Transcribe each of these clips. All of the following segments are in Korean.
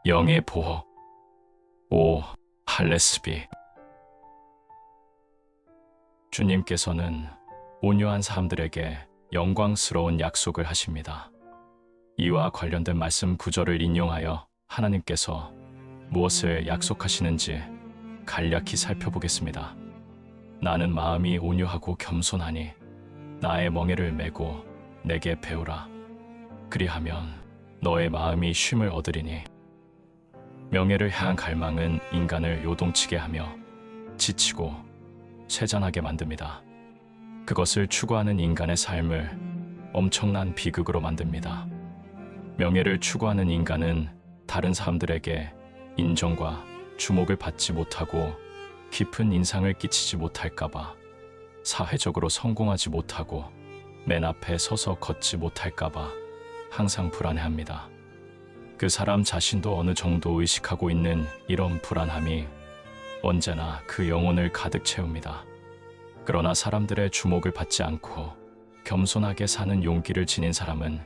영의 보호. 오 할레스비. 주님께서는 온유한 사람들에게 영광스러운 약속을 하십니다. 이와 관련된 말씀 구절을 인용하여 하나님께서 무엇을 약속하시는지 간략히 살펴보겠습니다. 나는 마음이 온유하고 겸손하니 나의 멍에를 메고 내게 배우라. 그리하면 너의 마음이 쉼을 얻으리니. 명예를 향한 갈망은 인간을 요동치게 하며 지치고 쇠잔하게 만듭니다. 그것을 추구하는 인간의 삶을 엄청난 비극으로 만듭니다. 명예를 추구하는 인간은 다른 사람들에게 인정과 주목을 받지 못하고 깊은 인상을 끼치지 못할까봐, 사회적으로 성공하지 못하고 맨 앞에 서서 걷지 못할까봐 항상 불안해합니다. 그 사람 자신도 어느 정도 의식하고 있는 이런 불안함이 언제나 그 영혼을 가득 채웁니다. 그러나 사람들의 주목을 받지 않고 겸손하게 사는 용기를 지닌 사람은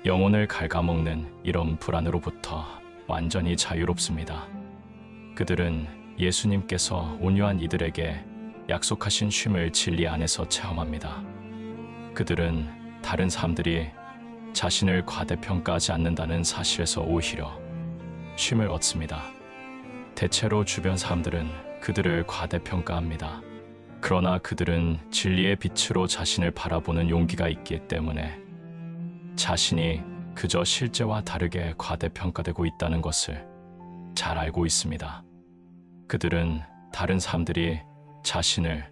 영혼을 갉아먹는 이런 불안으로부터 완전히 자유롭습니다. 그들은 예수님께서 온유한 이들에게 약속하신 쉼을 진리 안에서 체험합니다. 그들은 다른 사람들이 자신을 과대평가하지 않는다는 사실에서 오히려 쉼을 얻습니다. 대체로 주변 사람들은 그들을 과대평가합니다. 그러나 그들은 진리의 빛으로 자신을 바라보는 용기가 있기 때문에 자신이 그저 실제와 다르게 과대평가되고 있다는 것을 잘 알고 있습니다. 그들은 다른 사람들이 자신을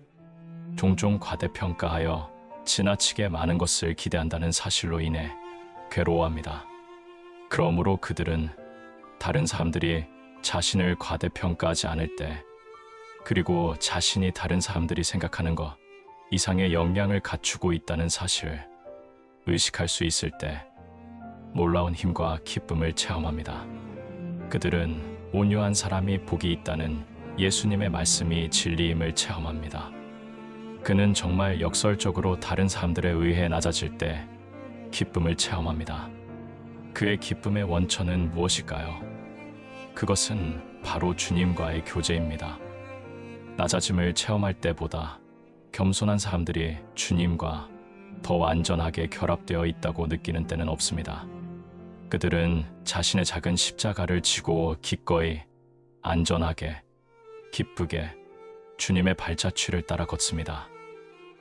종종 과대평가하여 지나치게 많은 것을 기대한다는 사실로 인해 괴로워합니다. 그러므로 그들은 다른 사람들이 자신을 과대평가하지 않을 때, 그리고 자신이 다른 사람들이 생각하는 것 이상의 역량을 갖추고 있다는 사실을 의식할 수 있을 때 놀라운 힘과 기쁨을 체험합니다. 그들은 온유한 사람이 복이 있다는 예수님의 말씀이 진리임을 체험합니다. 그는 정말 역설적으로 다른 사람들에 의해 낮아질 때 기쁨을 체험합니다. 그의 기쁨의 원천은 무엇일까요? 그것은 바로 주님과의 교제입니다. 낮아짐을 체험할 때보다 겸손한 사람들이 주님과 더 완전하게 결합되어 있다고 느끼는 때는 없습니다. 그들은 자신의 작은 십자가를 지고 기꺼이 안전하게 기쁘게 주님의 발자취를 따라 걷습니다.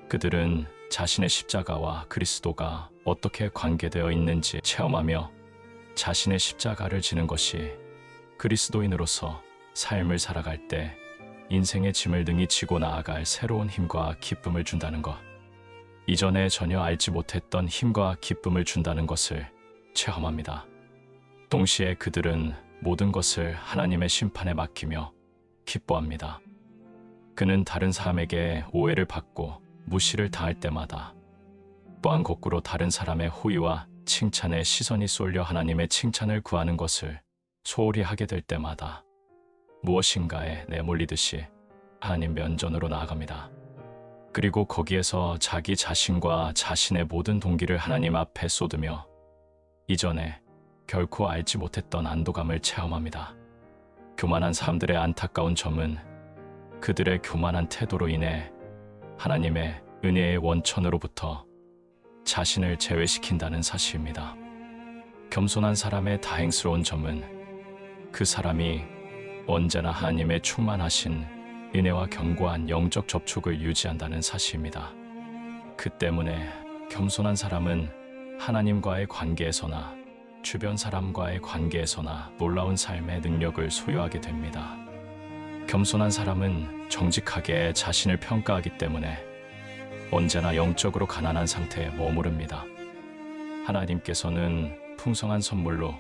그들은 자신의 십자가와 그리스도가 어떻게 관계되어 있는지 체험하며 자신의 십자가를 지는 것이 그리스도인으로서 삶을 살아갈 때 인생의 짐을 능히 지고 나아갈 새로운 힘과 기쁨을 준다는 것, 이전에 전혀 알지 못했던 힘과 기쁨을 준다는 것을 체험합니다. 동시에 그들은 모든 것을 하나님의 심판에 맡기며 기뻐합니다. 그는 다른 사람에게 오해를 받고 무시를 당할 때마다, 또한 거꾸로 다른 사람의 호의와 칭찬에 시선이 쏠려 하나님의 칭찬을 구하는 것을 소홀히 하게 될 때마다 무엇인가에 내몰리듯이 하나님 면전으로 나아갑니다. 그리고 거기에서 자기 자신과 자신의 모든 동기를 하나님 앞에 쏟으며 이전에 결코 알지 못했던 안도감을 체험합니다. 교만한 사람들의 안타까운 점은 그들의 교만한 태도로 인해 하나님의 은혜의 원천으로부터 자신을 제외시킨다는 사실입니다. 겸손한 사람의 다행스러운 점은 그 사람이 언제나 하나님의 충만하신 은혜와 견고한 영적 접촉을 유지한다는 사실입니다. 그 때문에 겸손한 사람은 하나님과의 관계에서나 주변 사람과의 관계에서나 놀라운 삶의 능력을 소유하게 됩니다. 겸손한 사람은 정직하게 자신을 평가하기 때문에 언제나 영적으로 가난한 상태에 머무릅니다. 하나님께서는 풍성한 선물로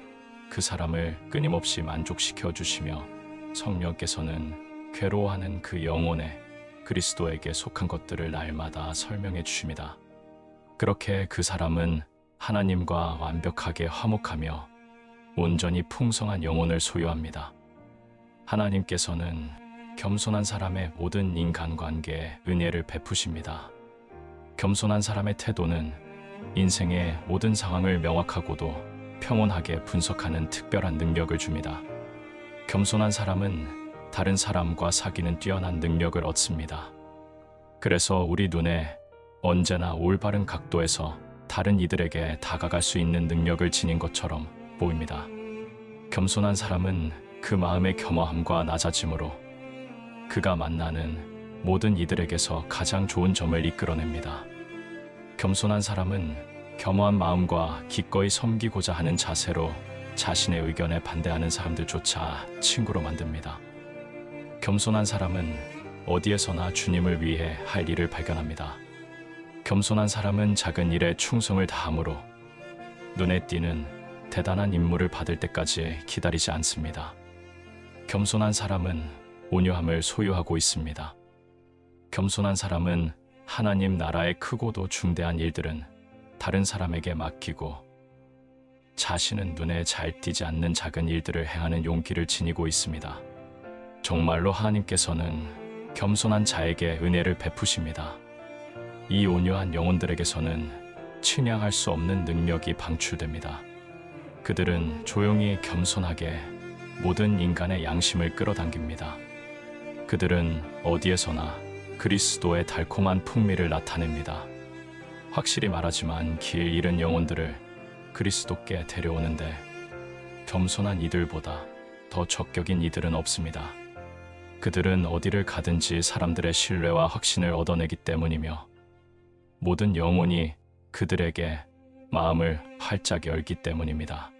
그 사람을 끊임없이 만족시켜 주시며 성령께서는 괴로워하는 그 영혼에 그리스도에게 속한 것들을 날마다 설명해 주십니다. 그렇게 그 사람은 하나님과 완벽하게 화목하며 온전히 풍성한 영혼을 소유합니다. 하나님께서는 겸손한 사람의 모든 인간관계에 은혜를 베푸십니다. 겸손한 사람의 태도는 인생의 모든 상황을 명확하고도 평온하게 분석하는 특별한 능력을 줍니다. 겸손한 사람은 다른 사람과 사귀는 뛰어난 능력을 얻습니다. 그래서 우리 눈에 언제나 올바른 각도에서 다른 이들에게 다가갈 수 있는 능력을 지닌 것처럼 보입니다. 겸손한 사람은 그 마음의 겸허함과 낮아짐으로 그가 만나는 모든 이들에게서 가장 좋은 점을 이끌어냅니다. 겸손한 사람은 겸허한 마음과 기꺼이 섬기고자 하는 자세로 자신의 의견에 반대하는 사람들조차 친구로 만듭니다. 겸손한 사람은 어디에서나 주님을 위해 할 일을 발견합니다. 겸손한 사람은 작은 일에 충성을 다함으로 눈에 띄는 대단한 임무를 받을 때까지 기다리지 않습니다. 겸손한 사람은 온유함을 소유하고 있습니다. 겸손한 사람은 하나님 나라의 크고도 중대한 일들은 다른 사람에게 맡기고 자신은 눈에 잘 띄지 않는 작은 일들을 행하는 용기를 지니고 있습니다. 정말로 하나님께서는 겸손한 자에게 은혜를 베푸십니다. 이 온유한 영혼들에게서는 측량할 수 없는 능력이 방출됩니다. 그들은 조용히 겸손하게 모든 인간의 양심을 끌어당깁니다. 그들은 어디에서나 그리스도의 달콤한 풍미를 나타냅니다. 확실히 말하지만 길 잃은 영혼들을 그리스도께 데려오는데 겸손한 이들보다 더 적격인 이들은 없습니다. 그들은 어디를 가든지 사람들의 신뢰와 확신을 얻어내기 때문이며 모든 영혼이 그들에게 마음을 활짝 열기 때문입니다.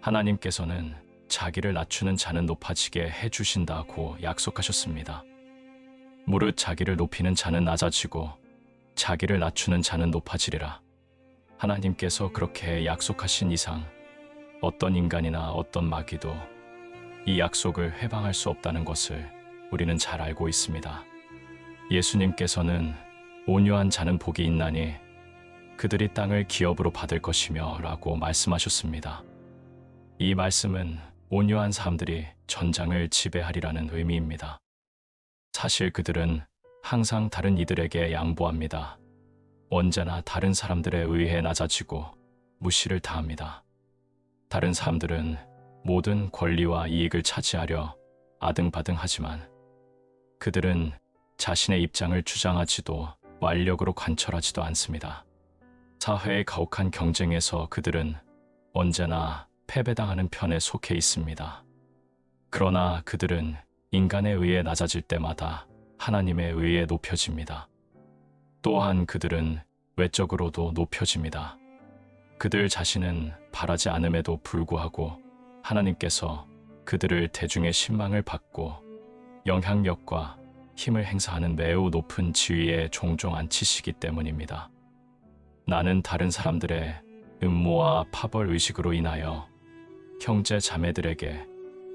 하나님께서는 자기를 낮추는 자는 높아지게 해주신다고 약속하셨습니다. 무릇 자기를 높이는 자는 낮아지고 자기를 낮추는 자는 높아지리라. 하나님께서 그렇게 약속하신 이상 어떤 인간이나 어떤 마귀도 이 약속을 해방할 수 없다는 것을 우리는 잘 알고 있습니다. 예수님께서는 온유한 자는 복이 있나니 그들이 땅을 기업으로 받을 것이며 라고 말씀하셨습니다. 이 말씀은 온유한 사람들이 전장을 지배하리라는 의미입니다. 사실 그들은 항상 다른 이들에게 양보합니다. 언제나 다른 사람들에 의해 낮아지고 무시를 당합니다. 다른 사람들은 모든 권리와 이익을 차지하려 아등바등하지만 그들은 자신의 입장을 주장하지도 완력으로 관철하지도 않습니다. 사회의 가혹한 경쟁에서 그들은 언제나 패배당하는 편에 속해 있습니다. 그러나 그들은 인간에 의해 낮아질 때마다 하나님에 의해 높여집니다. 또한 그들은 외적으로도 높여집니다. 그들 자신은 바라지 않음에도 불구하고 하나님께서 그들을 대중의 신망을 받고 영향력과 힘을 행사하는 매우 높은 지위에 종종 앉히시기 때문입니다. 나는 다른 사람들의 음모와 파벌 의식으로 인하여 형제 자매들에게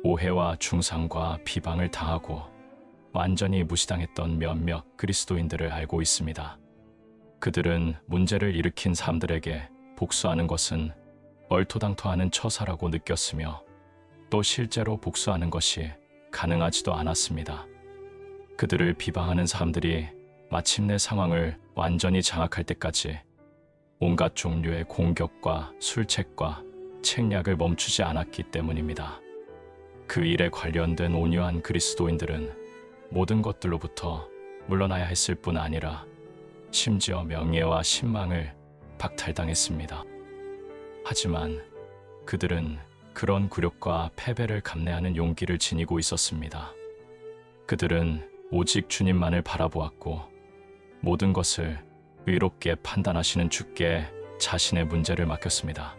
오해와 중상과 비방을 당하고 완전히 무시당했던 몇몇 그리스도인들을 알고 있습니다. 그들은 문제를 일으킨 사람들에게 복수하는 것은 얼토당토하는 처사라고 느꼈으며 또 실제로 복수하는 것이 가능하지도 않았습니다. 그들을 비방하는 사람들이 마침내 상황을 완전히 장악할 때까지 온갖 종류의 공격과 술책과 책략을 멈추지 않았기 때문입니다. 그 일에 관련된 온유한 그리스도인들은 모든 것들로부터 물러나야 했을 뿐 아니라 심지어 명예와 신망을 박탈당했습니다. 하지만 그들은 그런 굴욕과 패배를 감내하는 용기를 지니고 있었습니다. 그들은 오직 주님만을 바라보았고 모든 것을 의롭게 판단하시는 주께 자신의 문제를 맡겼습니다.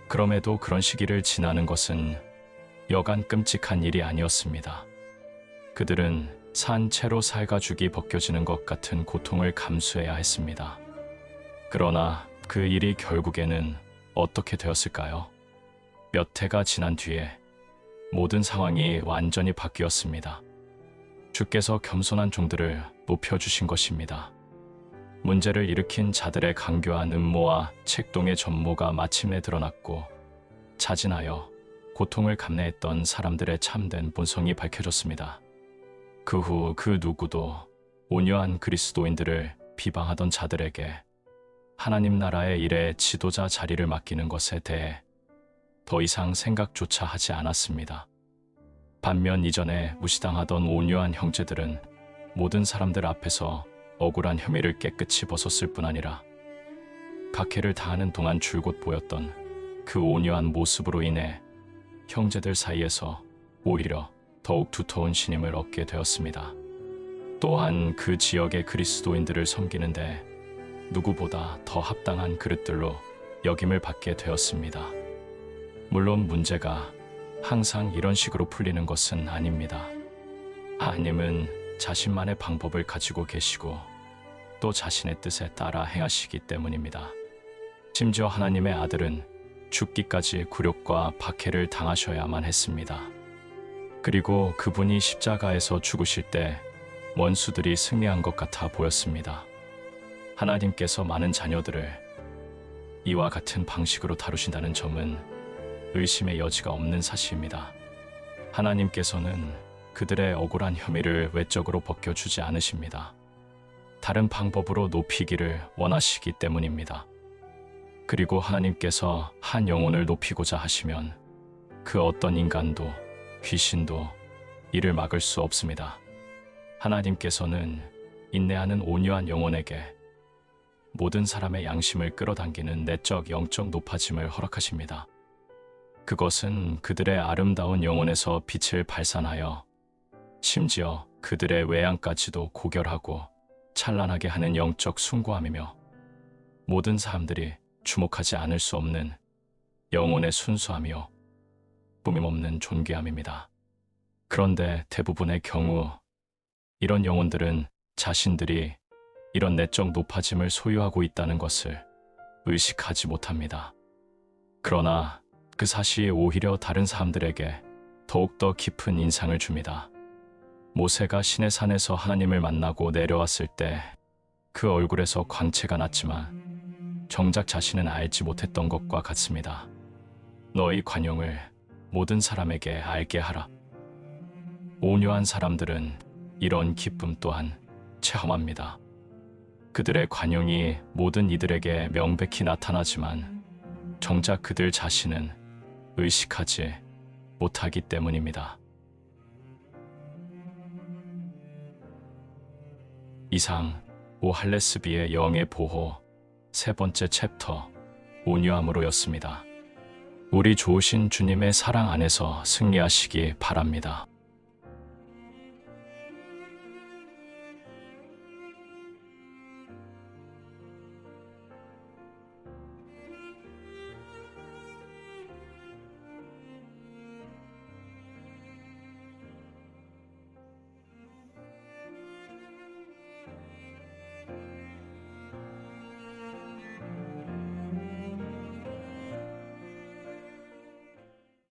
그럼에도 그런 시기를 지나는 것은 여간 끔찍한 일이 아니었습니다. 그들은 산 채로 살가죽이 벗겨지는 것 같은 고통을 감수해야 했습니다. 그러나 그 일이 결국에는 어떻게 되었을까요? 몇 해가 지난 뒤에 모든 상황이 완전히 바뀌었습니다. 주께서 겸손한 종들을 높여주신 것입니다. 문제를 일으킨 자들의 강교한 음모와 책동의 전모가 마침내 드러났고 자진하여 고통을 감내했던 사람들의 참된 본성이 밝혀졌습니다. 그 후 그 누구도 온유한 그리스도인들을 비방하던 자들에게 하나님 나라의 일에 지도자 자리를 맡기는 것에 대해 더 이상 생각조차 하지 않았습니다. 반면 이전에 무시당하던 온유한 형제들은 모든 사람들 앞에서 억울한 혐의를 깨끗이 벗었을 뿐 아니라 각해를 다하는 동안 줄곧 보였던 그 온유한 모습으로 인해 형제들 사이에서 오히려 더욱 두터운 신임을 얻게 되었습니다. 또한 그 지역의 그리스도인들을 섬기는데 누구보다 더 합당한 그릇들로 여김을 받게 되었습니다. 물론 문제가 항상 이런 식으로 풀리는 것은 아닙니다. 하나님은 자신만의 방법을 가지고 계시고 또 자신의 뜻에 따라 행하시기 때문입니다. 심지어 하나님의 아들은 죽기까지 굴욕과 박해를 당하셔야만 했습니다. 그리고 그분이 십자가에서 죽으실 때 원수들이 승리한 것 같아 보였습니다. 하나님께서 많은 자녀들을 이와 같은 방식으로 다루신다는 점은 의심의 여지가 없는 사실입니다. 하나님께서는 그들의 억울한 혐의를 외적으로 벗겨주지 않으십니다. 다른 방법으로 높이기를 원하시기 때문입니다. 그리고 하나님께서 한 영혼을 높이고자 하시면 그 어떤 인간도 귀신도 이를 막을 수 없습니다. 하나님께서는 인내하는 온유한 영혼에게 모든 사람의 양심을 끌어당기는 내적 영적 높아짐을 허락하십니다. 그것은 그들의 아름다운 영혼에서 빛을 발산하여 심지어 그들의 외양까지도 고결하고 찬란하게 하는 영적 숭고함이며 모든 사람들이 주목하지 않을 수 없는 영혼의 순수함이요 꾸밈없는 존귀함입니다. 그런데 대부분의 경우 이런 영혼들은 자신들이 이런 내적 높아짐을 소유하고 있다는 것을 의식하지 못합니다. 그러나 그 사실이 오히려 다른 사람들에게 더욱더 깊은 인상을 줍니다. 모세가 시내산에서 하나님을 만나고 내려왔을 때 그 얼굴에서 광채가 났지만 정작 자신은 알지 못했던 것과 같습니다. 너희 관용을 모든 사람에게 알게 하라. 온유한 사람들은 이런 기쁨 또한 체험합니다. 그들의 관용이 모든 이들에게 명백히 나타나지만 정작 그들 자신은 의식하지 못하기 때문입니다. 이상 오할레스비의 영의 보호 세 번째 챕터 온유함으로였습니다. 우리 좋으신 주님의 사랑 안에서 승리하시기 바랍니다.